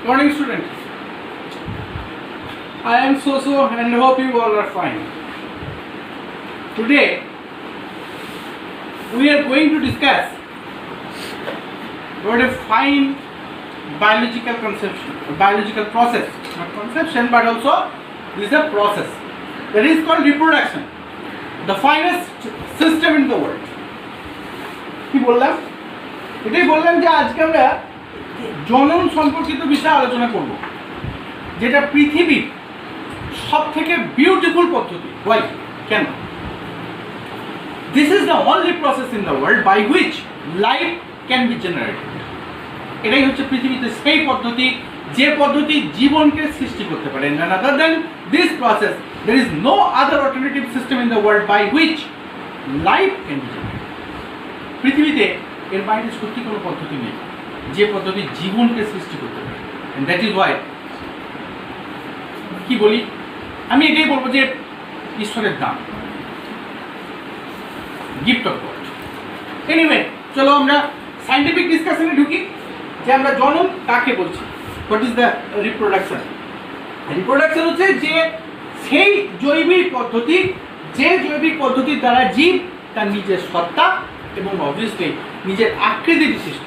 Morning students. I am Soso and hope you all are fine. Today we are going to discuss about a fine biological conception, a biological process, not conception but also this is a process that is called reproduction, the finest system in the world. কি বললাম? এটাই বললাম যে আজকে আমরা জনন সম্পর্কিত বিষয়ে আলোচনা করব, যেটা পৃথিবীর সবথেকে বিউটিফুল পদ্ধতি। ওয়াই? কেন? This is the only process in the world by which life can be generated. এটাই হচ্ছে পৃথিবীতে সেই পদ্ধতি যে পদ্ধতি জীবনকে সৃষ্টি করতে পারে। none other than this process there is no other alternative system in the world by which life can be generated. পৃথিবীতে এর বাইরে সত্যি কোনো পদ্ধতি নেই যে পদ্ধতি জীবনকে সৃষ্টি করতে পারে। and that is why কি বলি, আমি এটাই বলবো যে ঈশ্বরের দান, গিফট অফ গড। এনিওয়ে, চলো আমরা সায়েন্টিফিক ডিসকাশনে ঢুকি যে আমরা জনন কাকে বলছি। What is the reproduction? Reproduction হচ্ছে যে সেই জৈবিক পদ্ধতি, যে জৈবিক পদ্ধতির দ্বারা জীব তার নিজের সত্তা এবং অবভিয়াসলি নিজের আকৃতি বিশিষ্ট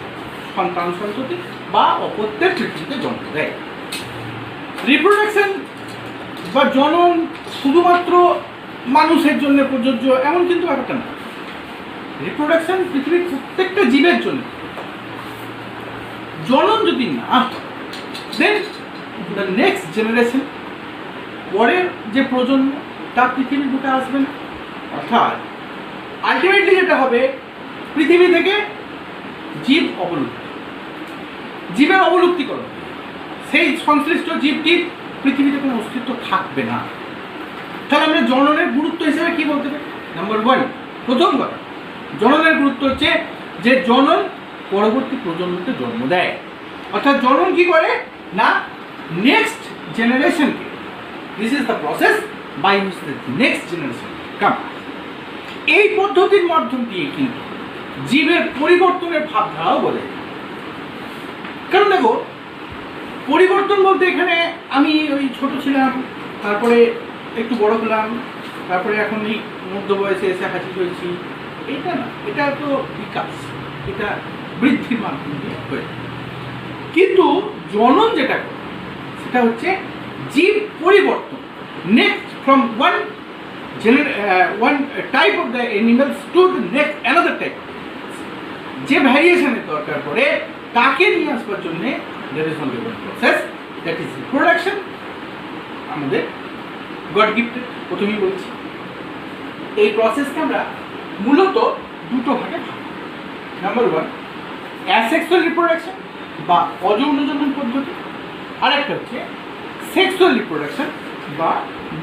সন্তান সন্ততি বা অপত্যের পৃথিবীতে জন্ম দেয়। রিপ্রোডাকশন বা জনন শুধুমাত্র মানুষের জন্য প্রযোজ্য এমন কিন্তু ব্যাপারটা না। রিপ্রোডাকশন পৃথিবীর প্রত্যেকটা জীবের জন্য। জনন যদি না দেন দ্য নেক্সট জেনারেশন, পরের যে প্রজন্ম তা পৃথিবীর বুকে আসবে না। অর্থাৎ আলটিমেটলি যেটা হবে, পৃথিবী থেকে জীব অবলুপ্তি, জীবের অবলুপ্তিকরণ, সেই সংশ্লিষ্ট জীবটির পৃথিবীতে কোনো অস্তিত্ব থাকবে না। তাহলে আমরা জননের গুরুত্ব হিসেবে কি বলতে পারি? নাম্বার ওয়ান, প্রথম কথা, জননের গুরুত্ব হচ্ছে যে জনন পরবর্তী প্রজন্মকে জন্ম দেয়। অর্থাৎ জনন কি করে না, নেক্সট জেনারেশনকে, this is the process by which the next generation come. এই পদ্ধতির মাধ্যম দিয়ে কিন্তু জীবের পরিবর্তনের ভাবধারাও বলে। কারণ দেখো, পরিবর্তন বলতে এখানে আমি ওই ছোট ছিলাম, তারপরে একটু বড় হলাম, তারপরে এখন এই মধ্য বয়সে এসে হাজির হয়েছি, এটা না। এটা তো বিকাশ, এটা বৃদ্ধির মাধ্যম দিয়ে হয়ে। কিন্তু জনন যেটা করে সেটা হচ্ছে জীব পরিবর্তন, next from one type of the animals to the next another type. যে ভ্যারিয়েশনের দরকার পড়ে তাকে নিয়ে আসবার জন্য there is only one process, that is reproduction, আমাদের গড গিফটেড। প্রথমেই বলছি এই প্রসেসকে আমরা মূলত দুটো ভাগে ভাগ। নাম্বার ওয়ান, অ্যাসেক্সুয়াল রিপ্রোডাকশন বা অযৌন জনন পদ্ধতি, আর একটা হচ্ছে সেক্সুয়াল রিপ্রোডাকশন বা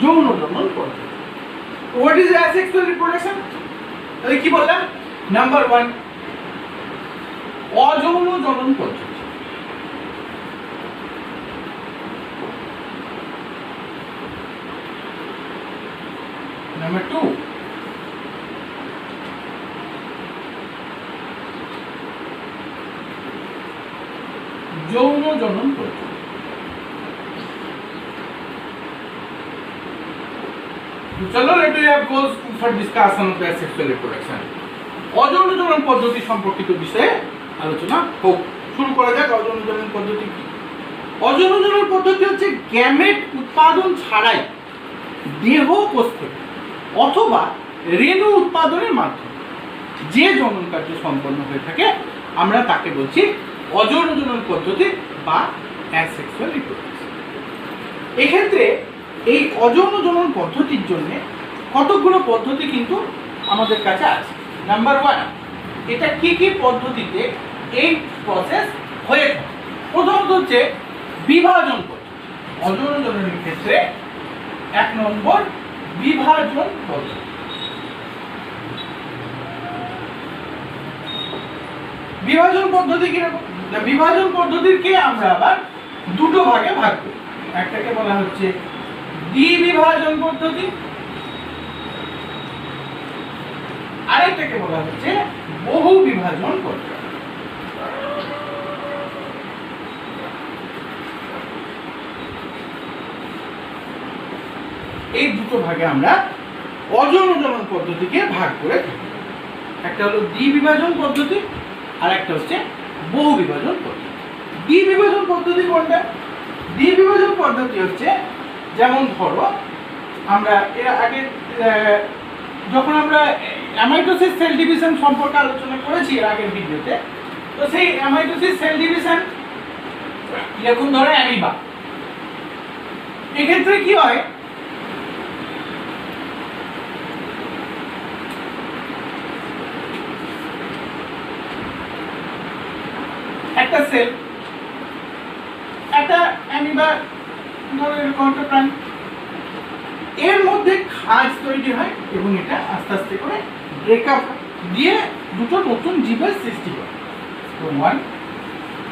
যৌন জনন পদ্ধতি। What is asexual reproduction? তাহলে কি বললাম? নাম্বার ওয়ান, অযৌন জনন পদ্ধতি। Number two, যৌন জনন পদ্ধতি। চলো, let us have goes for discussion of the sexual reproduction. অযৌন জনন পদ্ধতি সম্পর্কিত বিষয়ে আলোচনা হোক। শুরু করা যাক। অযৌন জনন পদ্ধতি কি? অযৌন জনন পদ্ধতি হচ্ছে গ্যামেট উৎপাদন ছাড়াই দেহ কোষ থেকে অথবা রেণু উৎপাদনের মাধ্যমে যে জনন কার্য সম্পন্ন হয়ে থাকে আমরা তাকে বলছি অযৌন জনন পদ্ধতি বা অ্যাসেক্সুয়াল রিপ্রোডাকশন। এক্ষেত্রে এই অযৌন জনন পদ্ধতির জন্য কতগুলো পদ্ধতি কিন্তু আমাদের কাছে আছে। নাম্বার ওয়ান, এটা কি কি পদ্ধতিতে এই প্রসেস হয়ে থাকে? প্রথমত হচ্ছে বিভাজন পদ্ধতি। অযৌন জননের ক্ষেত্রে এক নম্বর, বিভাজন পদ্ধতি। বিভাজন পদ্ধতি কিরকম? বিভাজন পদ্ধতিকে আমরা আবার দুটো ভাগে ভাগ করি। একটাকে বলা হচ্ছে দ্বিবিভাজন পদ্ধতি, আরেকটাকে বলা হচ্ছে বহু বিভাজন পদ্ধতি। দুটো ভাগে আমরা অজন জনন পদ্ধতিকে ভাগ করে থাকি। একটা হলো দ্বিবিভাজন পদ্ধতি আর একটা হচ্ছে বহু বিভাজন পদ্ধতি। দ্বিবিভাজন পদ্ধতি কোনটা? দ্বিবিভাজন পদ্ধতি হচ্ছে, যেমন ধরো আমরা এর আগে যখন আমরা অ্যামাইটোসিস সেল ডিভিশন সম্পর্কে আলোচনা করেছি এর আগের ভিডিওতে, তো সেই অ্যামাইটোসিস সেল ডিভিশন এরকম ধরো অ্যামিবা, এক্ষেত্রে কি হয়, একটা সেল, একটা অ্যামিবা ধরো এরকম একটা প্রাণী, এর মধ্যে খাঁজ তৈরি হয় এবং এটা আস্তে আস্তে করে ব্রেকআপ দিয়ে দুটো নতুন জীবের সৃষ্টি হয়। তো 1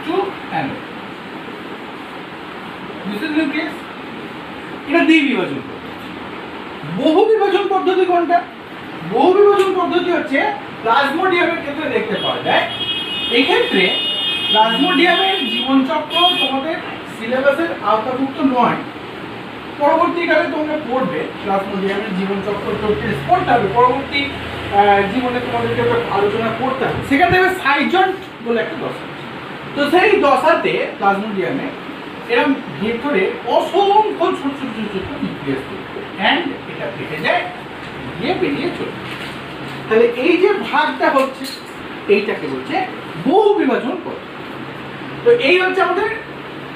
2 and this is nucleus। এটা দ্বিবিভাজন পদ্ধতি। বহু বিভাজন পদ্ধতি কোনটা? বহু বিভাজন পদ্ধতি হচ্ছে প্লাজমোডিয়ামের ক্ষেত্রে দেখতে পাওয়া যায়। এই ক্ষেত্রে প্লাজমোডিয়ামের জীবনচক্র তোমাদের সিলেবাসের আওতাভুক্ত নয়, পরবর্তীকালে তোমরা পড়বে প্লাজমোডিয়ামের জীবনচক্র পড়তে হবে, পরবর্তী জীবনে তোমাদেরকে আলোচনা করতে হবে। সেখানে দেখবে সাইজন্ট বলে একটা দশা, তো সেই দশাতে প্লাজমোডিয়ামে এরকম ভেতরে অসংখ্য ছোট ছোট ছোট ছোট নিউক্লিয়াস তৈরি করে অ্যান্ড এটা ফেটে যায়, গিয়ে বেরিয়ে চলে। তাহলে এই যে ভাগটা হচ্ছে এইটাকে বলছে বহু বিভাজন পদ্ধতি। তো এই হচ্ছে আমাদের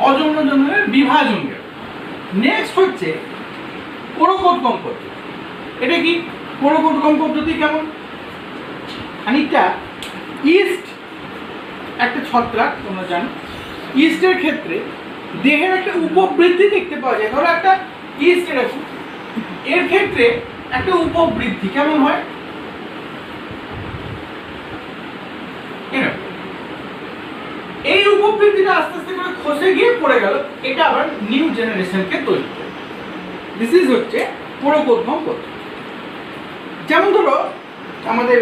অযৌন জননের বিভাজন। নেক্সট হচ্ছে পরকোদ্গম পদ্ধতি। এটা কি পরকোদ্গম পদ্ধতি? কেমন, খানিকটা ইস্ট একটা ছত্রাক, তোমরা জানো ইস্টের ক্ষেত্রে দেহের একটা উপবৃদ্ধি দেখতে পাওয়া যায়। ধরো একটা ইস্ট এরকম, এর ক্ষেত্রে একটা উপবৃদ্ধি কেমন হয়, এই উপবৃদ্ধিটা আস্তে আস্তে করে খসে গিয়ে পড়ে গেল, এটা আবার নিউ জেনারেশনকে তৈরি করে। দিস ইজ হচ্ছে পরকোদ্গম পদ্ধতি। যেমন ধরো আমাদের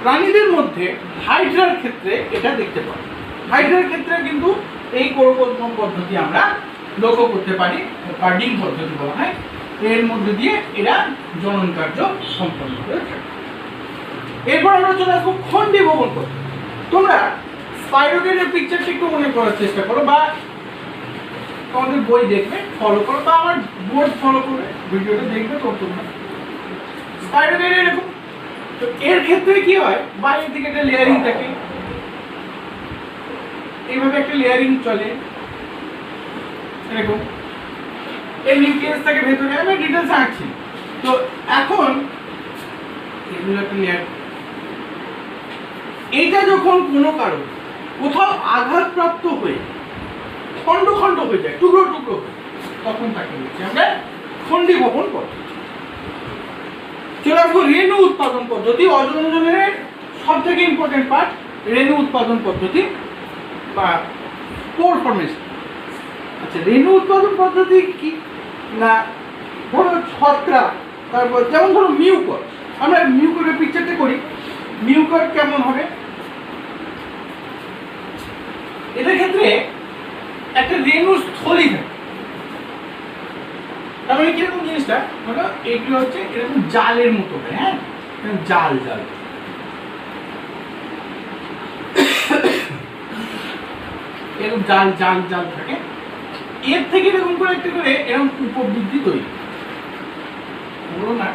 প্রাণীদের মধ্যে হাইড্রার ক্ষেত্রে এটা দেখতে পাই। হাইড্রার ক্ষেত্রে কিন্তু এই পরকোদ্গম পদ্ধতি আমরা লক্ষ্য করতে পারি, বার্ডিং পদ্ধতি বলা হয়। এর মধ্যে দিয়ে এরা জনন কার্য সম্পন্ন করে থাকে। এরপর আমরা চলে আসবো খণ্ডী ভবন পদ্ধতি। তোমরা স্পাইরোগেটের পিকচারটা একটু মনে করার চেষ্টা করো, বা তোমাদের বই দেখবে ফলো করো, বা আমার বোর্ড ফলো করে ভিডিওটা দেখবে। তো তোমরা স্পাইরোগেট এরকম, তো এর ক্ষেত্রে কি হয়, বাইরের দিকে একটা লেয়ারিং থাকে, এইভাবে একটা লেয়ারিং চলে এরকম, এর নিউক্লিয়াস থাকে ভেতরে। আমি ডিটেলস আঁকছি। তো এখন এগুলো একটা লেয়ার, এইটা যখন কোনো কারণ কোথাও আঘাতপ্রাপ্ত হয়ে খণ্ড খণ্ড হয়ে যায়, টুকরো টুকরো হয়ে, তখন তাকে বলছি আমরা খণ্ডী ভবন পদ্ধতি। চলে আসবো রেণু উৎপাদন পদ্ধতি। অযৌন জননের সব থেকে ইম্পর্টেন্ট পার্ট রেণু উৎপাদন পদ্ধতি বা স্পোর ফর্মেশন। আচ্ছা, রেণু উৎপাদন পদ্ধতি কি না, ধরো ছত্রাক, তারপর যেমন ধরো মিউকর, আমরা মিউকরের পিকচারটা করি। মিউকর কেমন হবে, এটার ক্ষেত্রে একটা রেণু স্থলী থাকে। তার মানে কিরকম জিনিসটা, মানে এইগুলো হচ্ছে এরকম জালের মতো হয়, হ্যাঁ, জাল জাল, এরকম জাল জাল জাল থাকে। এর থেকে এরকম করে একটা করে এরকম উপবৃদ্ধি তৈরি হলো না।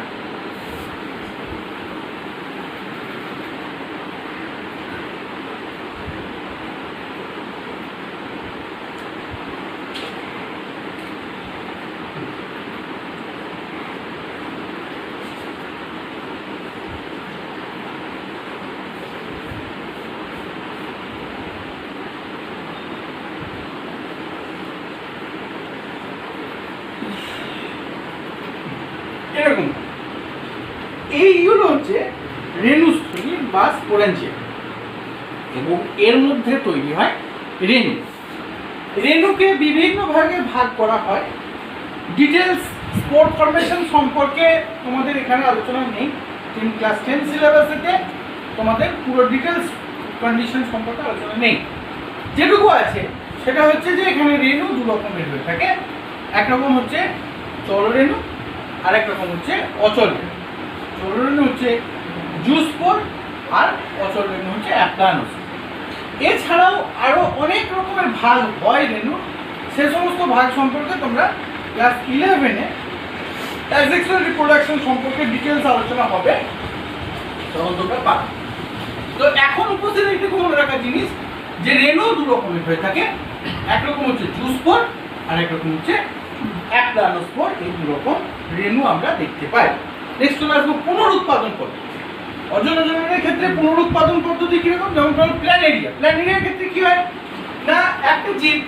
এরকম এইগুলো হচ্ছে রেণুস্থলী বা স্পোরেঞ্জিয়া, এবং এর মধ্যে তৈরি হয় রেণু। রেণুকে বিভিন্ন ভাগে ভাগ করা হয়। ডিটেলস স্পোর ফরমেশন সম্পর্কে তোমাদের এখানে আলোচনা নেই, ক্লাস 10 সিলেবাসেতে তোমাদের পুরো ডিটেলস কন্ডিশন সম্পর্কে আলোচনা নেই। যেটুকু আছে সেটা হচ্ছে যে এখানে রেণু দু রকমের হয়ে থাকে। একরকম হচ্ছে চলরেণু আর এক রকম হচ্ছে অচল রেণু। চল রেণু হচ্ছে জুস্পোর আর অচল রেণু হচ্ছে অ্যাপ্লানোস্পোর। এছাড়াও আরো অনেক রকমের ভাগ হয় রেণু, সে সমস্ত ভাগ সম্পর্কে তোমরা ক্লাস 11-এ অ্যাসেক্সুয়াল রিপ্রোডাকশন সম্পর্কে ডিটেলস আলোচনা হবে, তখন তোমরা পাবে। তো এখন উপস্থিত একটি মনে রাখার জিনিস যে রেণু দু রকমের হয়ে থাকে, একরকম হচ্ছে জুস্পোর আর একরকম হচ্ছে অ্যাপ্লানোস্পোর। এই দু রকম রেণু আমরা দেখতে পাই। নেক্সট চলে আসবো পুনরুৎপাদন পদ্ধতি। অজনজনের ক্ষেত্রে পুনরুৎপাদন পদ্ধতি কিরকম? যেমন ধরো প্ল্যানেরিয়া। প্ল্যানেরিয়ার ক্ষেত্রে কি হয় না, একটা জীব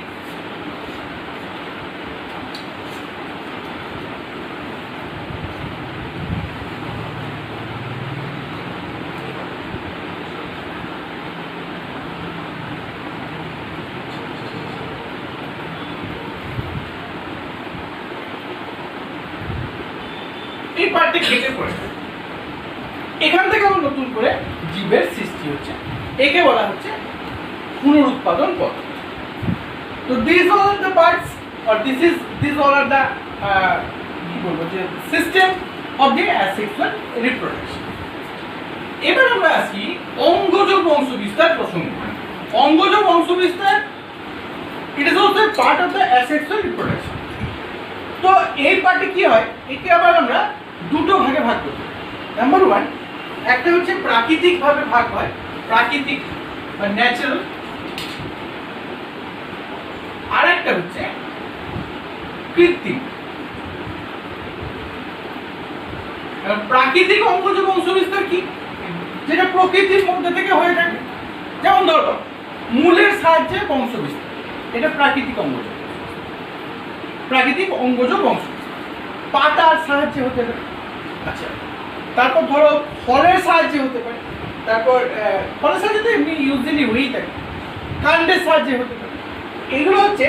এই পার্টে কেটে পড়ে, এখান থেকে আবার নতুন করে জীবের সৃষ্টি হচ্ছে, একে বলা হচ্ছে পুনরুৎপাদন পদ্ধতি। তো this all are the parts or this all are the কি বলবো যে system of the asexual reproduction. এবার আমরা আসি অঙ্গজ বংশবিস্তার প্রসঙ্গে। অঙ্গজ বংশবিস্তার it is also part of the asexual reproduction. তো এই পার্টে কি হয়, একে আবার আমরা দুটো ভাগে ভাগ করতে পারি। নাম্বার ওয়ান, একটা হচ্ছে প্রাকৃতিক ভাবে ভাগ হয়, প্রাকৃতিক বা ন্যাচারাল, আর একটা হচ্ছে কৃত্রিম। প্রাকৃতিক অঙ্গজ বংশবিস্তার কি, যেটা প্রকৃতির মধ্যে থেকে হয়ে থাকে। যেমন ধরো মূলের সাহায্যে বংশবিস্তার, এটা প্রাকৃতিক অঙ্গজ, প্রাকৃতিক অঙ্গজ বংশবিস্তার। পাতার সাহায্যে হতে পারে, আচ্ছা। তারপর ধরো ফলের সাহায্যে হতে পারে, তারপর ফলের সাহায্যে তো এমনি ইউজুয়ালি হয়েই থাকে, কাণ্ডের সাহায্যে হতে পারে। এগুলো হচ্ছে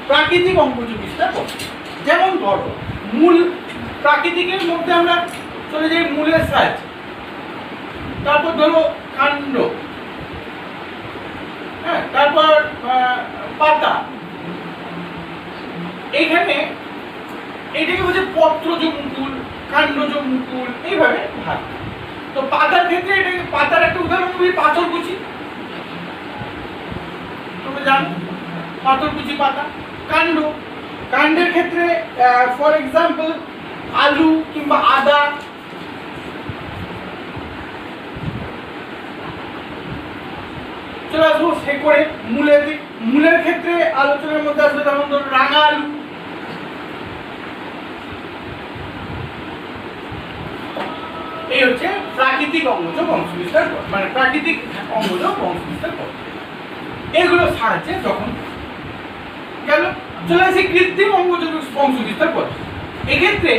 প্রাকৃতিক অঙ্গজ বিস্তার পদ্ধতি। যেমন ধরো মূল, প্রাকৃতিকের মধ্যে আমরা চলে যাই মূলের সাহায্যে, তারপর ধরো কাণ্ড, হ্যাঁ, তারপর পাতা। এইখানে এইটাকে বলছে পত্রজ মুকুল, কাণ্ডজ মুকুল, এইভাবে ভাগ। তো পাতার ক্ষেত্রে এটাকে, পাতার একটা উদাহরণ বলি পাথরকুচি, তোমরা জানো পাথরকুচি পাতা। কাণ্ড, কাণ্ডের ক্ষেত্রে ফর এক্সাম্পল আলু কিংবা আদা। চলে আসবো শেকড়ে, মূলেতে। মূলের ক্ষেত্রে আলোচনার মধ্যে আসবে যেমন ধরো রাঙা আলু। এই হচ্ছে প্রাকৃতিক অঙ্গজ বংশবিস্তার, মানে প্রাকৃতিক অঙ্গজ বংশবিস্তার পদ্ধতি। এগুলো সাহায্যে যখন গেল, চলে আসি কৃত্রিম অঙ্গজ বংশবিস্তার পদ্ধতি। এক্ষেত্রে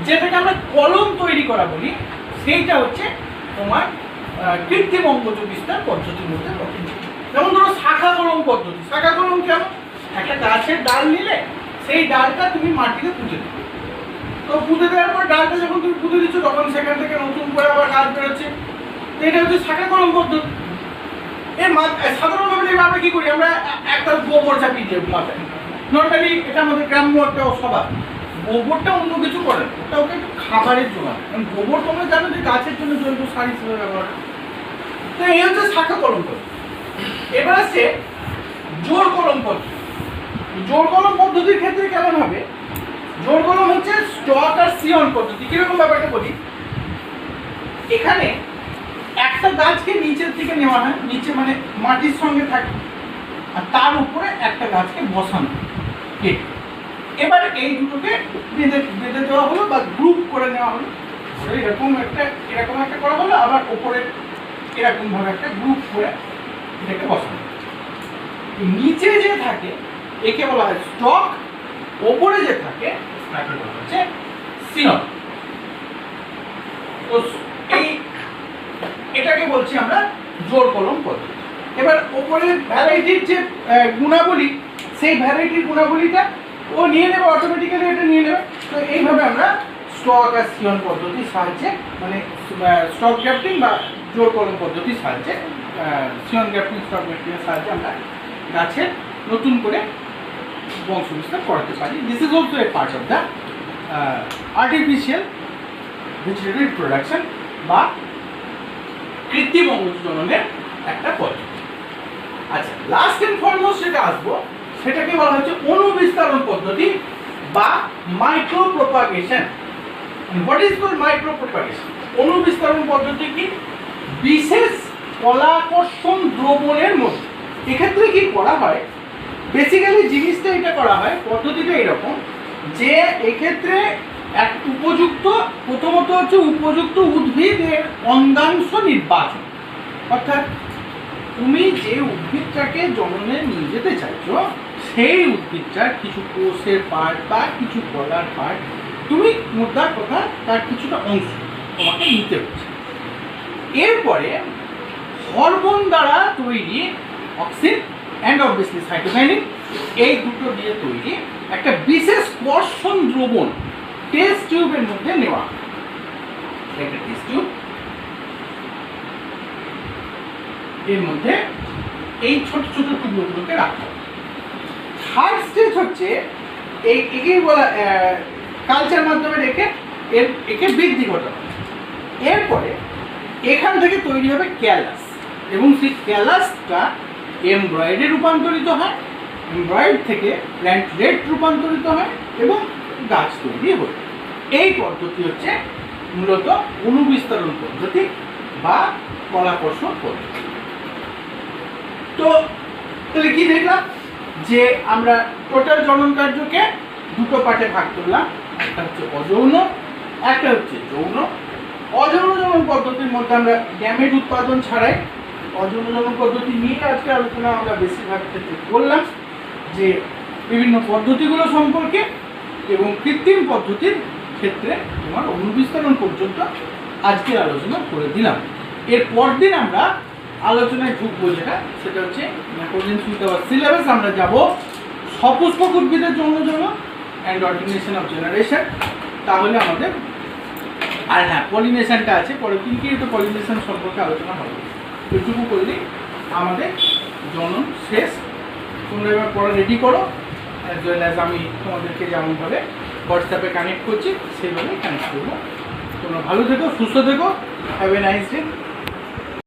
যেটাকে আমরা কলম তৈরি করা বলি, সেইটা হচ্ছে তোমার কৃত্রিম অঙ্গজ বিস্তার পদ্ধতির মধ্যে পড়ে। যেমন ধরো শাখা কলম পদ্ধতি। শাখা কলম কেমন, একটা গাছের ডাল নিলে সেই ডালটা তুমি মাটিতে পুঁতে দেবে। তো পুঁতে দেওয়ার পর ডালটা যখন তুমি পুঁতে দিচ্ছ, তখন সেখান থেকে নতুন করে আবার গাছ বেরোচ্ছে। তো এটা হচ্ছে শাখা কলম পদ্ধতি। এর সাধারণভাবে আমরা কি করি, আমরা একটা গোবর চাপিয়ে দিই মাথায়। নর্মালি এটা আমাদের গ্রাম্য একটা স্বভাব। গোবরটা অন্য কিছু করে না, ওটা ওকে একটু খাবারের জোগান। কারণ গোবর তোমরা জানো যে গাছের জন্য জৈব সার হিসেবে ব্যবহার। তো এই হচ্ছে শাখা কলম পদ্ধতি। এবার আছে জোর কলম পদ্ধতি। জোর কলম পদ্ধতির ক্ষেত্রে কেমন হবে, জোর কলম হচ্ছে স্টক আর সিয়ন পদ্ধতি। কিরকম ব্যাপারটা বলি, এখানে একটা গাছকে নিচের দিকে নেওয়া হয়, নিচে মানে মাটির সঙ্গে থাকে, আর তার উপরে একটা গাছকে বসানো। এবার এই দুটোকে বেঁধে দেওয়া হলো বা গ্রুপ করে নেওয়া হলো। এরকম একটা করা হলো, আবার ওপরে এরকম ভাবে একটা গ্রুপ করে এটাকে বসানো। নিচে যে থাকে একে বলা হয় স্টক, ওপরে যে থাকে তাকে বলা হচ্ছে সিয়ন। তো এটাকে বলছি আমরা জোর কলম পদ্ধতি। এবার ওপরের ভ্যারাইটির যে গুণাবলী, সেই ভ্যারাইটির গুণাবলীটা ও নিয়ে নেবে, অটোমেটিক্যালি এটা নিয়ে নেবে। তো এইভাবে আমরা স্টক আর সিয়ন পদ্ধতির সাহায্যে, মানে স্টক গ্রাফটিং বা জোর কলম পদ্ধতির সাহায্যে, সিয়ন গ্রাফটিং, স্টক গ্রাফটিংয়ের সাহায্যে আমরা গাছের নতুন করে বংশবিস্তার করাতে পারি। This is also a part of the artificial vegetative production বা কৃত্রিম অঙ্গ জননের একটা পদ্ধতি। আচ্ছা, লাস্ট এন্ড ফরমোস্ট যেটা আসবো সেটাকে বলা হচ্ছে অনুবিস্তারণ পদ্ধতি বা micro propagation. What is called micro propagation? অনুবিস্তারণ পদ্ধতি কি? বিশেষ কলাকর্ষণ দ্রবণের মধ্যে। এক্ষেত্রে কি করা হয়, বেসিক্যালি জিনিসটা এটা করা হয়, পদ্ধতিটা এরকম যে এক্ষেত্রে এক উপযুক্ত, প্রথমত হচ্ছে উপযুক্ত উদ্ভিদের অঙ্গাংশ নির্বাচন। অর্থাৎ তুমি যে উদ্ভিদটাকে জননে নিয়ে যেতে চাইছো সেই উদ্ভিদটার কিছু কোষের পার্ট বা কিছু গলার পার্ট, তুমি মোদ্দার কথা তার কিছুটা অংশ তোমাকে নিতে হচ্ছে। এরপরে হরমোন দ্বারা তৈরি অক্সিন অ্যান্ড অবভিয়াসলি সাইটোকাইনিন, এই দুটো দিয়ে তৈরি একটা বিশেষ কর্ষণ দ্রবণ টেস্ট টিউবের মধ্যে নেওয়া। একটা টেস্ট টিউব, এর মধ্যে এই ছোট ছোট টুকরোগুলোকে রাখা হবে। থার্ড স্টেজ হচ্ছে একেই বলা কালচার মাধ্যমে রেখে একে বৃদ্ধি ঘটানো। এরপরে এখান থেকে তৈরি হবে ক্যালাস, এবং সেই ক্যালাসটা এমব্রয়েডে রূপান্তরিত হয়, এমব্রয়েড থেকে প্ল্যান্টলেট রূপান্তরিত হয় এবং গাছ তৈরি হয়। এই পদ্ধতি হচ্ছে মূলত অনুবিস্তারণ পদ্ধতি বা কলাকর্ষণ পদ্ধতি। তো তাহলে কি দেখলাম যে আমরা টোটাল জনন কার্যকে দুটো পার্টে ভাগ করলাম, একটা হচ্ছে অযৌন, একটা হচ্ছে যৌন। অযৌন জনন পদ্ধতির মধ্যে আমরা গ্যামেট উৎপাদন ছাড়াই অযৌন জনন পদ্ধতি নিয়ে আজকে আলোচনা আমরা বেশিরভাগ ক্ষেত্রে করলাম, যে বিভিন্ন পদ্ধতিগুলো সম্পর্কে এবং কৃত্রিম পদ্ধতির ক্ষেত্রে তোমার অনুবিস্তারণ পর্যন্ত আজকের আলোচনা করে দিলাম। এর পরদিন আমরা আলোচনায় ঢুকবো যেটা, সেটা হচ্ছে অ্যাকর্ডিং টু আওয়ার সিলেবাস আমরা যাব সপুষ্পক উদ্ভিদের যৌন জনন অ্যান্ড অর্ডিনেশন অফ জেনারেশন। তাহলে আমাদের আর হ্যাঁ, পলিনেশনটা আছে পরে, কিন্তু এটা পলিনেশন সম্পর্কে আলোচনা হবে। এটুকু করলেই আমাদের জনন শেষ। তোমরা এবার পড়া রেডি করো, অ্যাজ ওয়েল অ্যাজ আমি তোমাদেরকে যেমনভাবে হোয়াটসঅ্যাপে কানেক্ট করছি সেইভাবে কানেক্ট করবো। তোমরা ভালো থেকো, সুস্থ থেকো, হ্যাভ এ নাইস ডে।